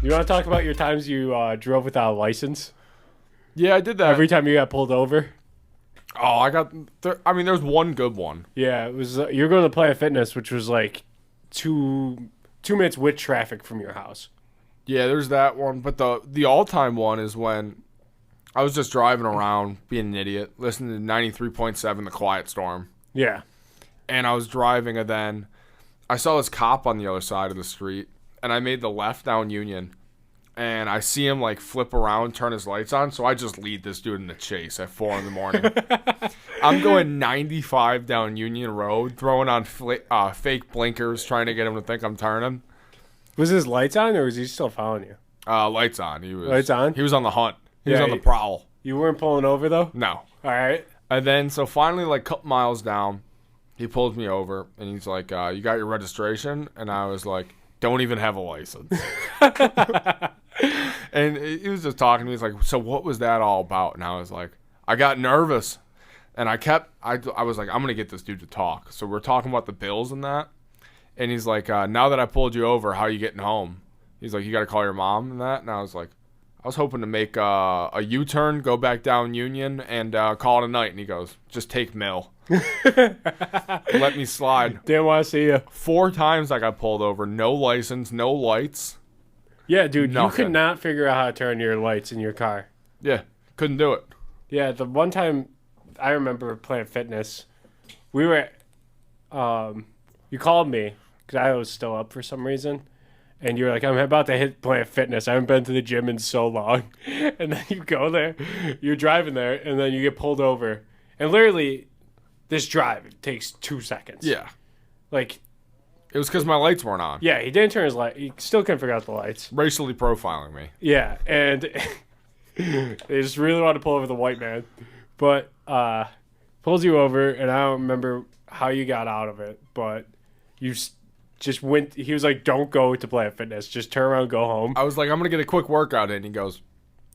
You want to talk about your times you drove without a license? Yeah, I did that. Every time you got pulled over? Oh, there's one good one. Yeah, it was. You were going to Planet Fitness, which was like 2 minutes with traffic from your house. Yeah, there's that one. But the all-time one is when I was just driving around being an idiot, listening to 93.7 The Quiet Storm. Yeah. And I was driving, and then I saw this cop on the other side of the street, and I made the left down Union. And I see him like flip around, turn his lights on, so I just lead this dude in the chase at 4 a.m. I'm going 95 down Union Road, throwing on fake blinkers, trying to get him to think I'm turning. Was his lights on, or was he still following you? Lights on. Lights on? He was on the hunt. He was on the prowl. You weren't pulling over, though? No. All right. And then, so finally, like a couple miles down, he pulls me over, and he's like, you got your registration? And I was like, don't even have a license. And he was just talking to me. He's like, so what was that all about? And I was like, I got nervous. And I was like, I'm going to get this dude to talk. So we're talking about the bills and that. And he's like, now that I pulled you over, how are you getting home? He's like, you got to call your mom and that. And I was like, I was hoping to make a U-turn, go back down Union, and call it a night. And he goes, just take Mill. Let me slide. Didn't want to see you. 4 times I got pulled over. No license, no lights. Yeah, dude, Nothing. You could not figure out how to turn your lights in your car. Yeah, couldn't do it. Yeah, the one time I remember playing fitness, we were, you called me because I was still up for some reason, and you were like, I'm about to hit Planet Fitness. I haven't been to the gym in so long. And then you go there, you're driving there, and then you get pulled over. And literally, this drive takes 2 seconds. Yeah. Like, It was because my lights weren't on. yeah, he didn't turn his light. He still couldn't figure out the lights. Racially profiling me. Yeah, and they just really want to pull over the white man. But pulls you over, and I don't remember how you got out of it, but you just went. He was like, don't go to Planet Fitness. Just turn around and go home. I was like, I'm going to get a quick workout in. He goes,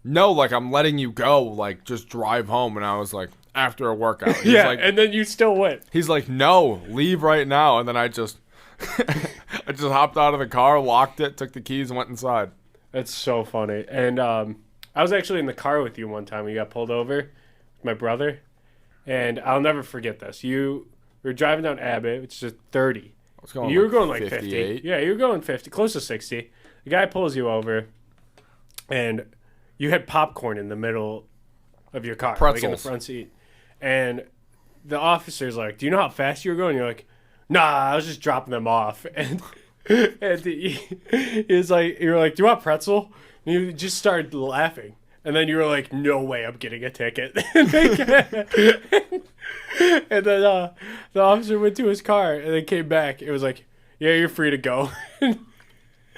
no, like, I'm letting you go. Like, just drive home. And I was like, after a workout. He's yeah, like, and then you still went. he's like, no, leave right now. And then I just hopped out of the car, locked it, took the keys, and went inside. That's so funny. And I was actually in the car with you one time when you got pulled over with my brother. And I'll never forget this. We were driving down Abbott, which is 30. I was going You were going like 58. 50. Yeah, you were going 50, close to 60. The guy pulls you over, and you had popcorn in the middle of your car, like in the Pretzels. front seat. And the officer's like, do you know how fast you were going? You're like, nah, I was just dropping them off. And he was like, you were like, do you want pretzel? And you just started laughing. And then you were like, no way I'm getting a ticket. And then the officer went to his car and then came back. It was like, yeah, you're free to go.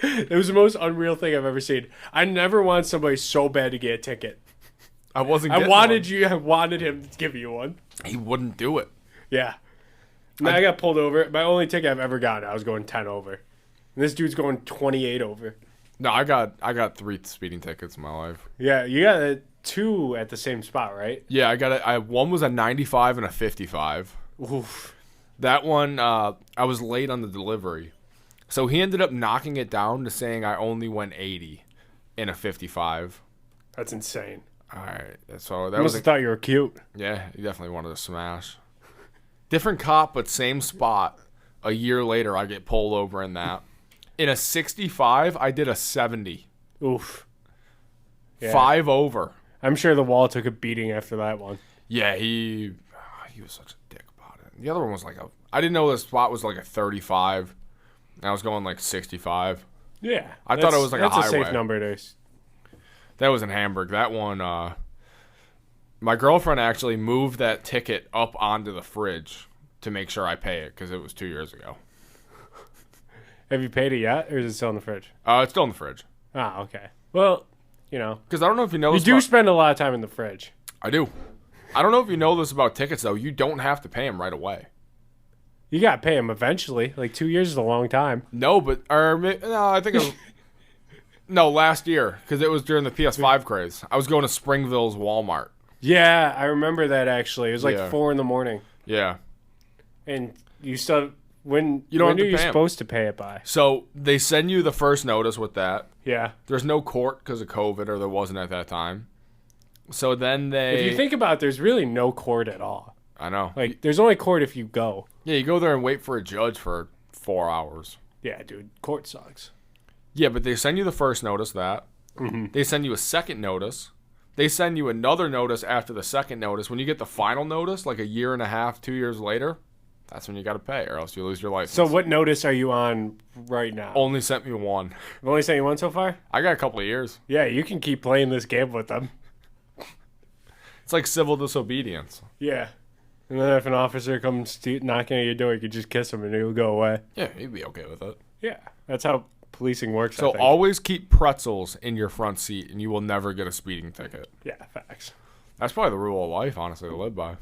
It was the most unreal thing I've ever seen. I never wanted somebody so bad to get a ticket. I wasn't I getting wanted him to give you one. one. He wouldn't do it. Yeah. And I got pulled over. My only ticket I've ever gotten, I was going 10 over. And this dude's going 28 over. No, I got 3 speeding tickets in my life. Yeah, you got 2 at the same spot, right? Yeah, I got it. One was a 95 and a 55. Oof. That one, I was late on the delivery. So he ended up knocking it down to saying I only went 80 in a 55. That's insane. All right. So that I was must have thought you were cute. yeah, he definitely wanted to smash. Different cop, but same spot. A year later, I get pulled over in that. In a 65, I did a 70. Oof. Yeah. 5 over. I'm sure the wall took a beating after that one. Yeah, he was such a dick about it. The other one was like I didn't know the spot was like a 35. And I was going like 65. Yeah. I thought it was like a That's a highway. safe number to... That was in Hamburg. That one, my girlfriend actually moved that ticket up onto the fridge to make sure I pay it because it was 2 years ago. Have you paid it yet, or is it still in the fridge? It's still in the fridge. Ah, okay. Well, you know. Because I don't know if you know You this do about- spend a lot of time in the fridge. I do. I don't know if you know this about tickets, though. You don't have to pay them right away. You got to pay them eventually. Like 2 years is a long time. No, but no, I think it was, no, last year because it was during the PS5 craze. I was going to Springville's Walmart. Yeah, I remember that actually. It was like Yeah. 4 in the morning. Yeah. And you still When You don't when have are to you pay 'em. supposed to pay it by? So they send you the first notice with that. Yeah. There's no court because of COVID, or there wasn't at that time. So then they. If you think about it, there's really no court at all. I know. Like, there's only court if you go. Yeah, you go there and wait for a judge for 4 hours. Yeah, dude, court sucks. Yeah, but they send you the first notice that. Mm-hmm. They send you a second notice. They send you another notice after the second notice. When you get the final notice, like a year and a half, 2 years later, that's when you got to pay, or else you lose your license. So what notice are you on right now? Only sent me one. I've only sent you one so far? I got a couple of years. Yeah, you can keep playing this game with them. It's like civil disobedience. Yeah. And then if an officer comes knocking at your door, you could just kiss him and he'll go away. Yeah, you'd be okay with it. Yeah. That's how policing works, I So think. always keep pretzels in your front seat, and you will never get a speeding ticket. Yeah, facts. That's probably the rule of life, honestly, to live by.